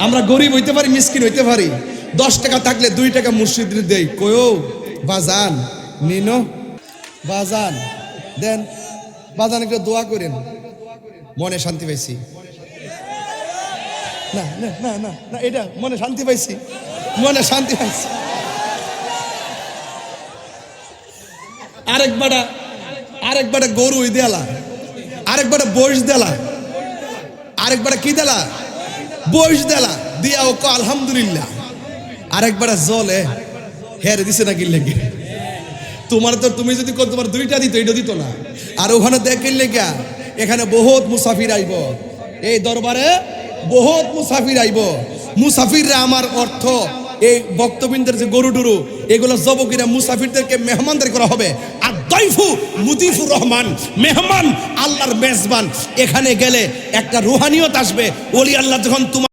আমরা গরিব হইতে পারি, মিসকিন হইতে পারি, 10 টাকা থাকলে 2 টাকা মুর্শিদের দেই, কয়ও বাজান নিনো বাজান দেন, বাজান একটু দোয়া করেন, মনে শান্তি পাইছি। না না না না না, এটা মনে শান্তি পাইছি, মনে শান্তি পাইছি। আরেকবারে গরু দেলা, আরেকবারে বয়স দেলা, আরেকবারে কি দেলা, বয়স দেলা দিয়া ও আলহামদুলিল্লাহ। আরেকবারে জলে হেরে দিছে নাকি লেগে তোমার, তো তুমি যদি তোমার 2টা দিত, এটা দিত না। আর ওখানে দেখেন লেগা এখানে বহুত মুসাফির আইব, এই দরবারে বহুত মুসাফির আইব। মুসাফিররা আমার অর্থ এই বক্তবৃন্দের যে গরু টুরু এগুলো জবকিরা মুসাফিরদেরকে মেহমানদারি করা হবে। আর দয়ফু মুদিফুর রহমান, মেহমান আল্লাহর মেজবান। এখানে গেলে একটা রুহানিয়ত আসবে। ওলি আল্লাহ যখন তোমার